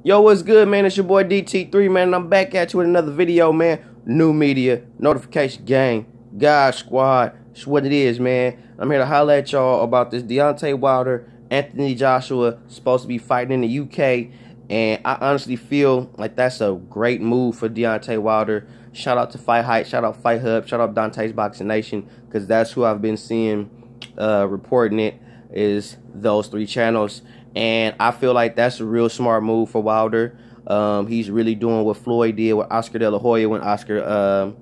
Yo, what's good, man? It's your boy DT3, man, and I'm back at you with another video, man. New media, notification gang, God Squad. It's what it is, man. I'm here to holler at y'all about this Deontay Wilder, Anthony Joshua, supposed to be fighting in the UK. And I honestly feel like that's a great move for Deontay Wilder. Shout out to Fight Hype, shout out Fight Hub, shout out Dante's Boxing Nation, because that's who I've been seeing reporting it, is those three channels. And I feel like that's a real smart move for Wilder. He's really doing what Floyd did with Oscar De La Hoya when Oscar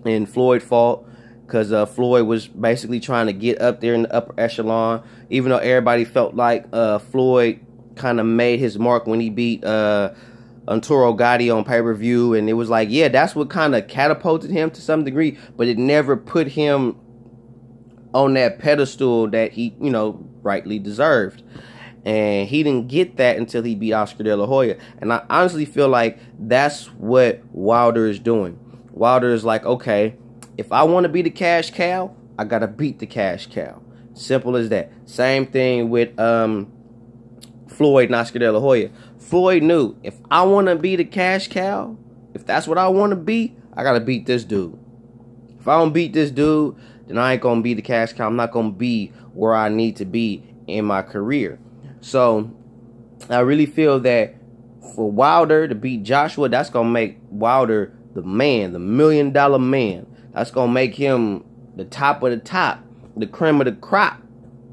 and Floyd fought, because Floyd was basically trying to get up there in the upper echelon, even though everybody felt like Floyd kind of made his mark when he beat Arturo Gatti on pay-per-view, and it was like, yeah, that's what kind of catapulted him to some degree, but it never put him on that pedestal that he, you know, rightly deserved. And he didn't get that until he beat Oscar De La Hoya. And I honestly feel like that's what Wilder is doing. Wilder is like, okay, if I want to be the cash cow, I got to beat the cash cow. Simple as that. Same thing with Floyd and Oscar De La Hoya. Floyd knew, if I want to be the cash cow, if that's what I want to be, I got to beat this dude. If I don't beat this dude, then I ain't going to be the cash cow. I'm not going to be where I need to be in my career. So I really feel that for Wilder to beat Joshua, that's going to make Wilder the man, the $1 million man. That's going to make him the top of the top, the cream of the crop.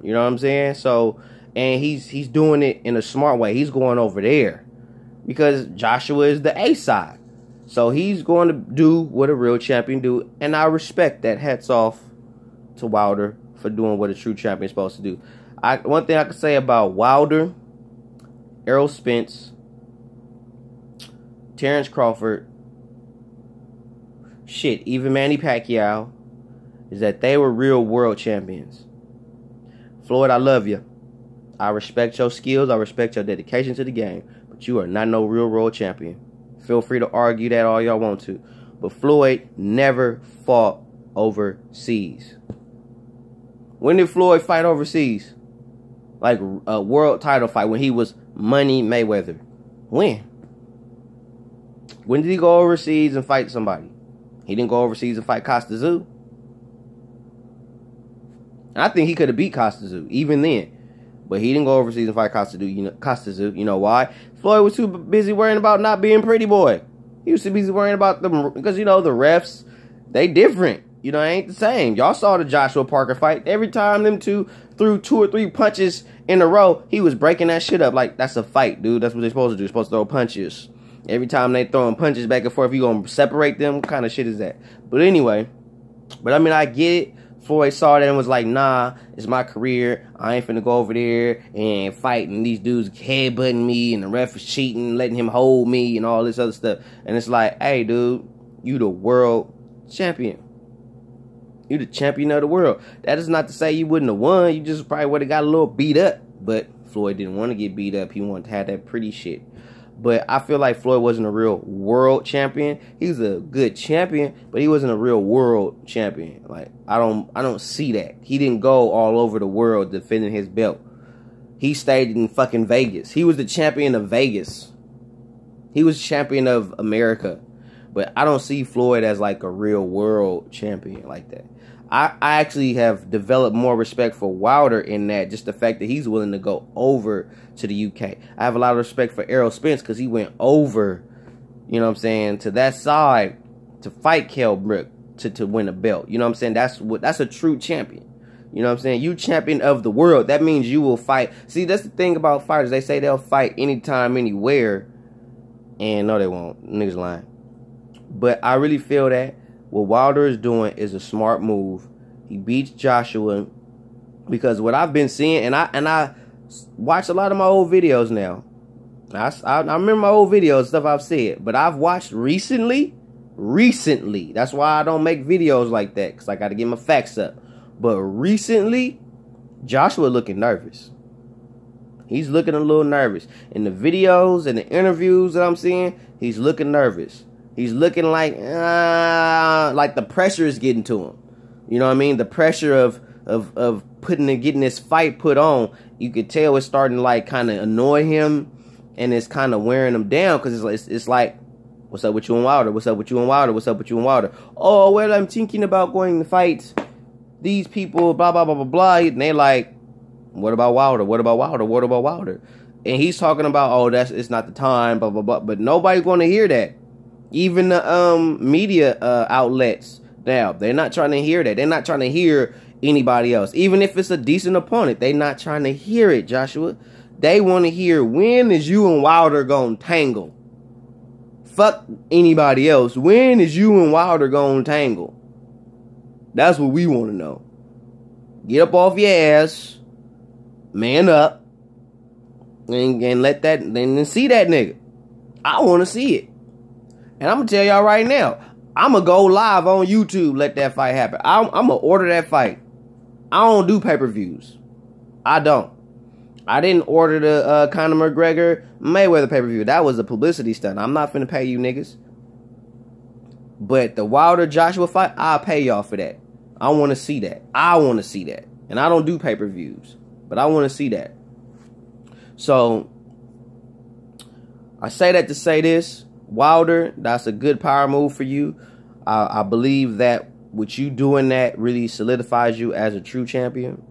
You know what I'm saying? So, and he's doing it in a smart way. He's going over there because Joshua is the A side. So he's going to do what a real champion do. And I respect that. Hats off to Wilder for doing what a true champion is supposed to do. One thing I can say about Wilder, Errol Spence, Terrence Crawford, shit, even Manny Pacquiao, is that they were real world champions. Floyd, I love you. I respect your skills. I respect your dedication to the game. But you are not no real world champion. Feel free to argue that all y'all want to. But Floyd never fought overseas. When did Floyd fight overseas? Like a world title fight, when he was Money Mayweather. When? When did he go overseas and fight somebody? He didn't go overseas and fight Costa Tszyu. I think he could have beat Costa Tszyu even then. But he didn't go overseas and fight Costa Tszyu. You know why? Floyd was too busy worrying about not being pretty boy. He was too busy worrying about them, because, you know, the refs, they different. You know, it ain't the same. Y'all saw the Joshua Parker fight. Every time them two threw 2 or 3 punches in a row, he was breaking that shit up. Like, that's a fight, dude. That's what they're supposed to do. They're supposed to throw punches. Every time they throwing punches back and forth, you gonna separate them? What kind of shit is that? But anyway, I mean, I get it. Floyd saw that and was like, nah, it's my career. I ain't finna go over there and fight, and these dudes headbutting me, and the ref is cheating, letting him hold me, and all this other stuff. And it's like, hey, dude, you the world champion. You the champion of the world. That is not to say you wouldn't have won. You just probably would have got a little beat up. But Floyd didn't want to get beat up. He wanted to have that pretty shit. But I feel like Floyd wasn't a real world champion. He was a good champion, but he wasn't a real world champion. Like, I don't see that. He didn't go all over the world defending his belt. He stayed in fucking Vegas. He was the champion of Vegas. He was champion of America. But I don't see Floyd as like a real world champion like that. I actually have developed more respect for Wilder in that, just the fact that he's willing to go over to the UK. I have a lot of respect for Errol Spence because he went over, you know what I'm saying, to that side to fight Kell Brook to win a belt. You know what I'm saying? That's a true champion. You know what I'm saying? You champion of the world. That means you will fight. See, that's the thing about fighters. They say they'll fight anytime, anywhere. And no, they won't. Niggas lying. But I really feel that what Wilder is doing is a smart move. He beats Joshua because what I've been seeing, and I watch a lot of my old videos now. I remember my old videos, stuff I've said, but I've watched recently. That's why I don't make videos like that, because I got to get my facts up. But recently, Joshua looking nervous. He's looking a little nervous. In the videos and the interviews that I'm seeing, he's looking nervous. He's looking like the pressure is getting to him. You know what I mean? The pressure of getting this fight put on, you could tell it's starting to like kind of annoy him. and it's kind of wearing them down because it's like, what's up with you and Wilder? What's up with you and Wilder? What's up with you and Wilder? Oh, well, I'm thinking about going to fight these people, blah, blah, blah, blah, blah. And they like, what about Wilder? What about Wilder? What about Wilder? And he's talking about, oh, it's not the time, blah, blah, blah. But nobody's going to hear that. Even the media outlets now, they're not trying to hear that. They're not trying to hear anybody else. Even if it's a decent opponent, they're not trying to hear it, Joshua. They want to hear, when is you and Wilder going to tangle? Fuck anybody else. When is you and Wilder going to tangle? That's what we want to know. Get up off your ass. Man up. And let that, and see that nigga. I want to see it. And I'm going to tell y'all right now, I'm going to go live on YouTube, let that fight happen. I'm going to order that fight. I don't do pay-per-views. I don't. I didn't order the Conor McGregor Mayweather pay-per-view. That was a publicity stunt. I'm not finna pay you niggas. But the Wilder Joshua fight, I'll pay y'all for that. I want to see that. I want to see that. And I don't do pay-per-views. But I want to see that. So, I say that to say this. Wilder, that's a good power move for you. I believe that with you doing that really solidifies you as a true champion.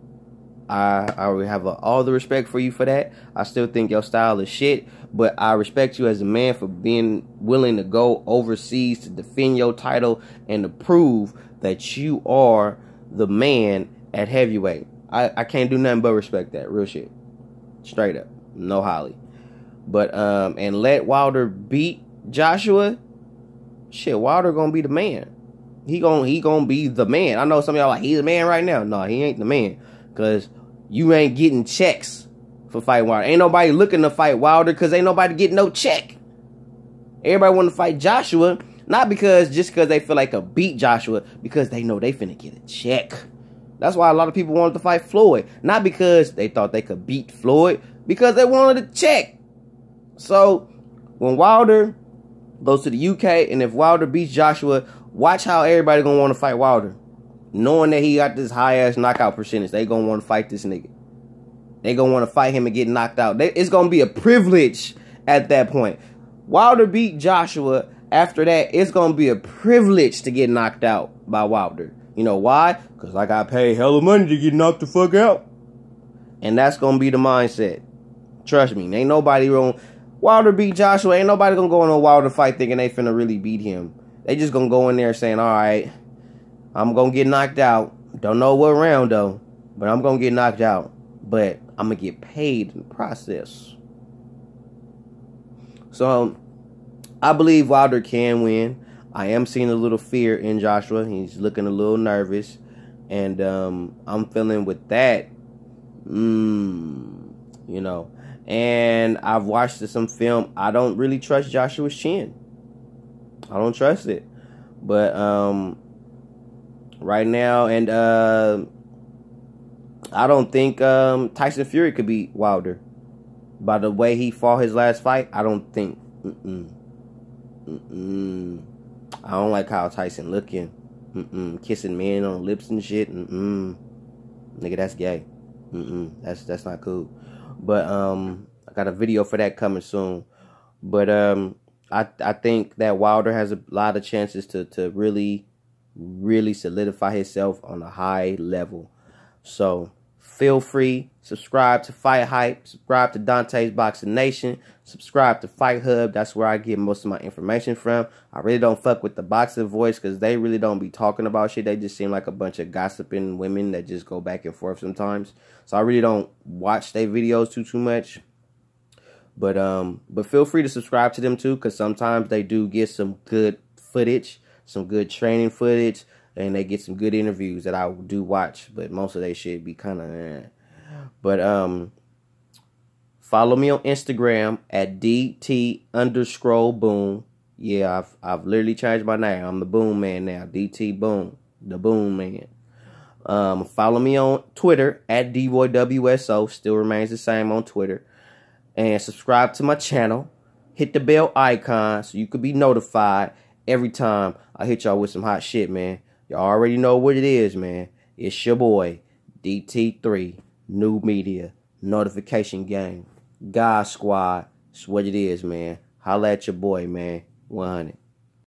I have all the respect for you for that. I still think your style is shit, but I respect you as a man for being willing to go overseas to defend your title and to prove that you are the man at heavyweight. I can't do nothing but respect that. Real shit. Straight up. No holly. But, and let Wilder beat Joshua. Shit, Wilder gonna be the man. He gonna be the man. I know some of y'all like, he's the man right now. No, he ain't the man. Because you ain't getting checks for fighting Wilder. Ain't nobody looking to fight Wilder because ain't nobody getting no check. Everybody want to fight Joshua, not just because they feel like they beat Joshua, because they know they finna get a check. That's why a lot of people wanted to fight Floyd. Not because they thought they could beat Floyd, because they wanted a check. So, when Wilder goes to the UK, and if Wilder beats Joshua, watch how everybody gonna want to fight Wilder. Knowing that he got this high-ass knockout percentage, they gonna want to fight this nigga. They gonna want to fight him and get knocked out. It's gonna be a privilege at that point. Wilder beat Joshua. After that, it's gonna be a privilege to get knocked out by Wilder. You know why? Because I got paid hella money to get knocked the fuck out. And that's gonna be the mindset. Trust me, ain't nobody wrong. Wilder beat Joshua. Ain't nobody gonna go in a Wilder fight thinking they finna really beat him. They just gonna go in there saying, all right, I'm gonna get knocked out. Don't know what round though, but I'm gonna get knocked out. But I'm gonna get paid in the process. So I believe Wilder can win. I am seeing a little fear in Joshua. He's looking a little nervous. And I'm feeling with that, you know. And I've watched some film. I don't really trust Joshua's chin. I don't trust it. But right now, and I don't think Tyson Fury could beat Wilder. By the way he fought his last fight, I don't think. I don't like how Tyson looking. Kissing men on lips and shit. Nigga, that's gay. That's not cool. But I got a video for that coming soon. But I think that Wilder has a lot of chances to really solidify himself on a high level. So feel free, subscribe to Fight Hype, subscribe to Dante's Boxing Nation, subscribe to Fight Hub. That's where I get most of my information from. I really don't fuck with the Boxing Voice because they really don't be talking about shit. They just seem like a bunch of gossiping women that just go back and forth sometimes. So I really don't watch their videos too much. But feel free to subscribe to them too, because sometimes they do get some good footage, some good training footage, and they get some good interviews that I do watch. But most of their shit be kind of But follow me on Instagram at DT_Boom. Yeah, I've literally changed my name. I'm the Boom Man now. DT Boom, the Boom Man. Follow me on Twitter at DBoyWSO. Still remains the same on Twitter. And subscribe to my channel. Hit the bell icon so you could be notified every time I hit y'all with some hot shit, man. Y'all already know what it is, man. It's your boy, DT3, New Media, Notification Gang, God Squad, It's what it is, man. Holla at your boy, man. 100.